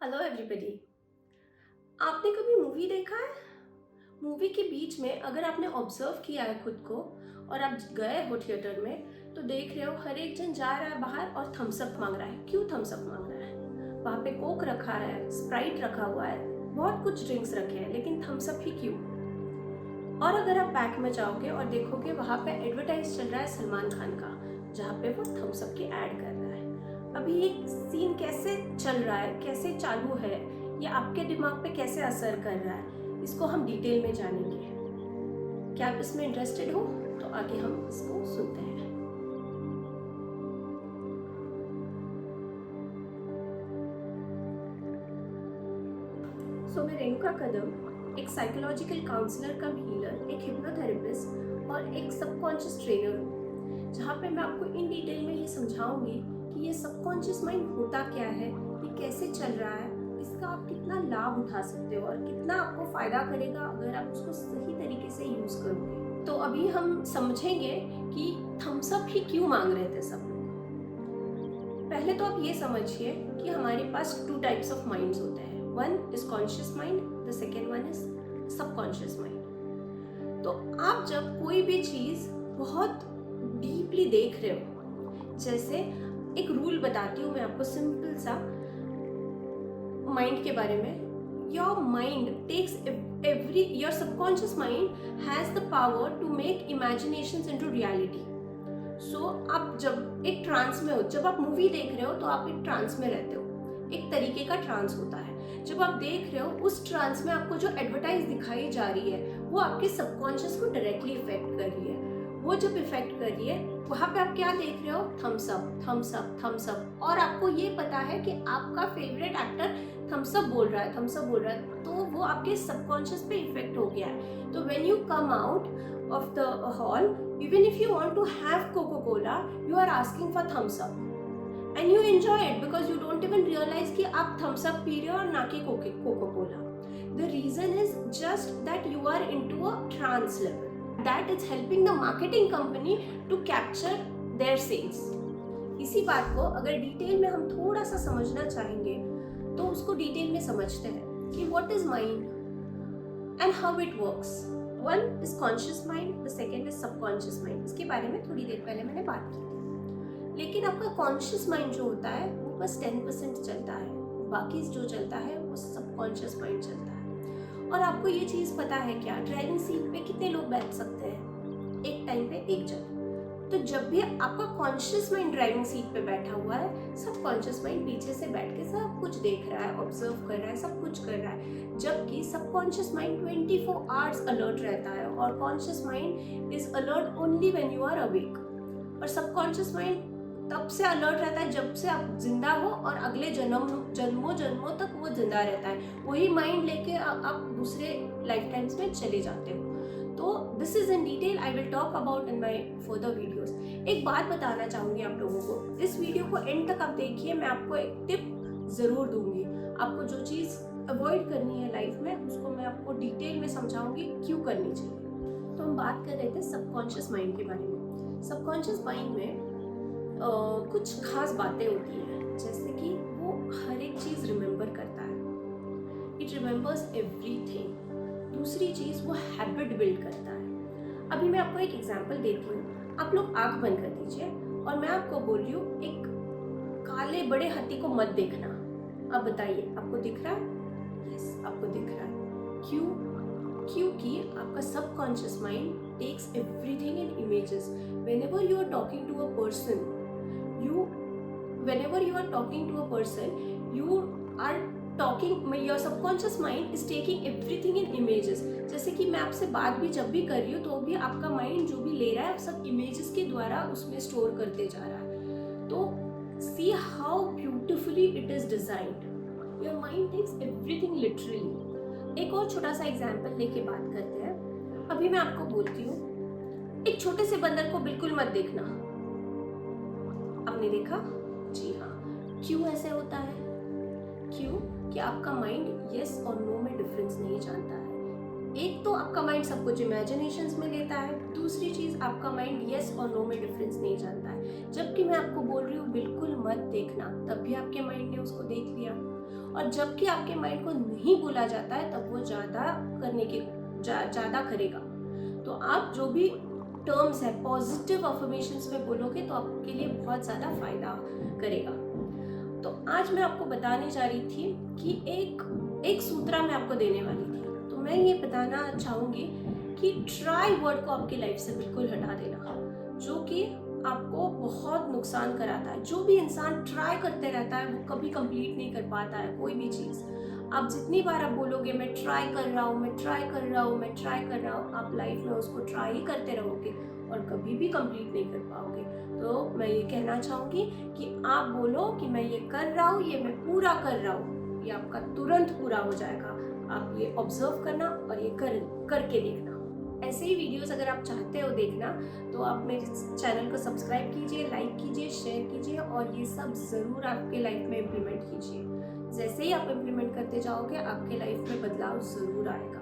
Hello everybody. आपने कभी movie देखा है? मूवी के बीच में अगर आपने ऑब्जर्व किया है खुद को और आप गए हो थिएटर में तो देख रहे हो हर एक जन जा रहा है बाहर और थम्स अप मांग रहा है। क्यों थम्स अप मांग रहा है? वहाँ पे कोक रखा है, स्प्राइट रखा हुआ है, बहुत कुछ ड्रिंक्स रखे हैं, लेकिन थम्स अप ही क्यों? और अगर आप बैक में जाओगे और देखोगे वहाँ पे एडवर्टाइज चल रहा है सलमान खान का, जहाँ पे वो थम्स अप की ऐड कर रहा है। अभी ये सीन कैसे चल रहा है, कैसे चालू है, ये आपके दिमाग पे कैसे असर कर रहा है, इसको हम डिटेल में जानेंगे। क्या आप इसमें इंटरेस्टेड हो? तो आगे हम इसको सुनते हैं। मैं रेणुका कदम, एक साइकोलॉजिकल काउंसलर कम हीलर, एक हिप्नोथेरेपिस्ट और एक सबकॉन्शियस ट्रेनर हूँ, जहाँ पे मैं आपको इन डिटेल में ये समझाऊंगी कि ये सबकॉन्शियस माइंड होता क्या है, ये कैसे चल रहा है, इसका आप कितना लाभ उठा सकते हो और कितना आपको फ़ायदा करेगा अगर आप उसको सही तरीके से यूज़ करोगे। तो अभी हम समझेंगे कि थम्स अप ही क्यों मांग रहे थे सब लोग। पहले तो आप ये समझिए कि हमारे पास टू टाइप्स ऑफ माइंड्स होते हैं। One is conscious mind, the second one is subconscious mind. तो आप जब कोई भी चीज़ बहुत डीपली देख रहे हो, जैसे एक रूल बताती हूँ मैं आपको सिंपल सा माइंड के बारे में। Your mind takes every your subconscious mind has the power to make imaginations into reality. So आप जब एक ट्रांस में हो, जब आप मूवी देख रहे हो तो आप एक ट्रांस में रहते हो, एक तरीके का ट्रांस होता है। जब आप देख रहे हो उस ट्रांस में आपको जो एडवर्टाइज दिखाई जा रही है वो आपके सबकॉन्शियस को डायरेक्टली इफेक्ट कर रही है। वो जब इफेक्ट कर रही है वहाँ पे आप क्या देख रहे हो? Thumbs up, thumbs up, thumbs up. और आपको ये पता है कि आपका फेवरेट एक्टर थम्स अप बोल रहा है, थम्स अप बोल रहा है, तो वो आपके सबकॉन्शियस पे इफेक्ट हो गया है। तो when you come out of the hall, even if you want to have Coca-Cola, you are asking for thumbs up and you enjoy it because you don't even realize कि आप thumbs up P रहे हो और ना कि Coca-Cola. The reason is just that you are into a trance level. That is helping the marketing company to capture their sales. इसी बात को अगर डिटेल में हम थोड़ा सा समझना चाहेंगे तो उसको डिटेल में समझते हैं कि what is mind and how it works. One is conscious mind, the second is subconscious mind. इसके बारे में थोड़ी देर पहले मैंने बात की थी। लेकिन आपका कॉन्शियस माइंड जो होता है वो बस 10% चलता है, बाकी जो चलता है वो सबकॉन्शियस माइंड चलता है। और आपको ये चीज़ पता है क्या, ड्राइविंग सीट पे कितने लोग बैठ सकते हैं? एक टाइम पे एक जन। तो जब भी आपका कॉन्शियस माइंड ड्राइविंग सीट पे बैठा हुआ है, सबकॉन्शियस माइंड पीछे से बैठ के सब कुछ देख रहा है, ऑब्जर्व कर रहा है, सब कुछ कर रहा है। जबकि सबकॉन्शियस माइंड 24 आवर्स अलर्ट रहता है और conscious mind is alert only when you are awake. और सबकॉन्शियस माइंड तब से अलर्ट रहता है जब से आप जिंदा हो और अगले जन्मों जन्मों तक वो जिंदा रहता है। वही माइंड लेके आप दूसरे लाइफ टाइम्स में चले जाते हो। तो this is in detail I will talk about in my further videos. एक बात बताना चाहूँगी आप लोगों को, इस वीडियो को एंड तक आप देखिए, मैं आपको एक टिप ज़रूर दूंगी। आपको जो चीज़ अवॉइड करनी है लाइफ में उसको मैं आपको डिटेल में समझाऊंगी क्यों करनी चाहिए। तो हम बात कर रहे थे सबकॉन्शियस माइंड के बारे में। सबकॉन्शियस माइंड में कुछ खास बातें होती हैं, जैसे कि वो हर एक चीज़ रिमेंबर करता है, इट रिमेंबर्स एवरीथिंग। दूसरी चीज़ वो हैबिट बिल्ड करता है। अभी मैं आपको एक एग्जांपल देती हूँ, आप लोग आंख बंद कर दीजिए और मैं आपको बोल रही हूँ एक काले बड़े हाथी को मत देखना। अब बताइए आपको दिख रहा है? यस, आपको दिख रहा है। क्यों? क्योंकि आपका subconscious mind takes everything in images. Whenever you are talking to a person, whenever you are talking to a person, you are talking, your subconscious mind is taking everything in images। जैसे कि मैं आपसे बात भी जब भी कर रही हूँ तो भी आपका माइंड जो भी ले रहा है सब इमेजेस के द्वारा उसमें स्टोर करते जा रहा है। तो see how beautifully it is designed. Your mind takes everything literally. एक और छोटा सा एग्जाम्पल लेके बात करते हैं। अभी मैं आपको बोलती हूँ एक छोटे से बंदर को बिल्कुल मत देखना। आपने देखा? जी हाँ। क्यों ऐसे होता है? क्यों? कि आपका माइंड यस और नो में डिफरेंस नहीं जानता है। एक तो आपका माइंड सब कुछ इमेजिनेशंस में लेता है, दूसरी चीज़ आपका माइंड यस और नो में डिफरेंस नहीं जानता है। जबकि मैं आपको बोल रही हूँ बिल्कुल मत देखना, तब भी आपके माइंड ने उसको देख लिया। और जबकि आपके माइंड को नहीं बोला जाता है तब वो ज़्यादा करेगा। तो आप जो भी टर्म्स है पॉजिटिव अफर्मेशंस में बोलोगे तो आपके लिए बहुत ज़्यादा फायदा करेगा। तो आज मैं आपको बताने जा रही थी कि एक सूत्रा मैं आपको देने वाली थी। तो मैं ये बताना चाहूँगी कि ट्राई वर्ड को आपकी लाइफ से बिल्कुल हटा देना, जो कि आपको बहुत नुकसान कराता है। जो भी इंसान ट्राई करते रहता है वो कभी कंप्लीट नहीं कर पाता है कोई भी चीज़। आप जितनी बार आप बोलोगे मैं ट्राई कर रहा हूँ, मैं ट्राई कर रहा हूँ, मैं ट्राई कर रहा हूँ, आप लाइफ में उसको ट्राई ही करते रहोगे और कभी भी कंप्लीट नहीं कर पाओगे। तो मैं ये कहना चाहूँगी कि आप बोलो कि मैं ये कर रहा हूँ, ये मैं पूरा कर रहा हूँ, ये आपका तुरंत पूरा हो जाएगा। आप ये ऑब्जर्व करना और ये करके देखना। ऐसे ही वीडियोस अगर आप चाहते हो देखना तो आप मेरे चैनल को सब्सक्राइब कीजिए, लाइक कीजिए, शेयर कीजिए और ये सब ज़रूर आपके लाइफ में इम्प्लीमेंट कीजिए। जैसे ही आप इम्प्लीमेंट करते जाओगे आपके लाइफ में बदलाव ज़रूर आएगा।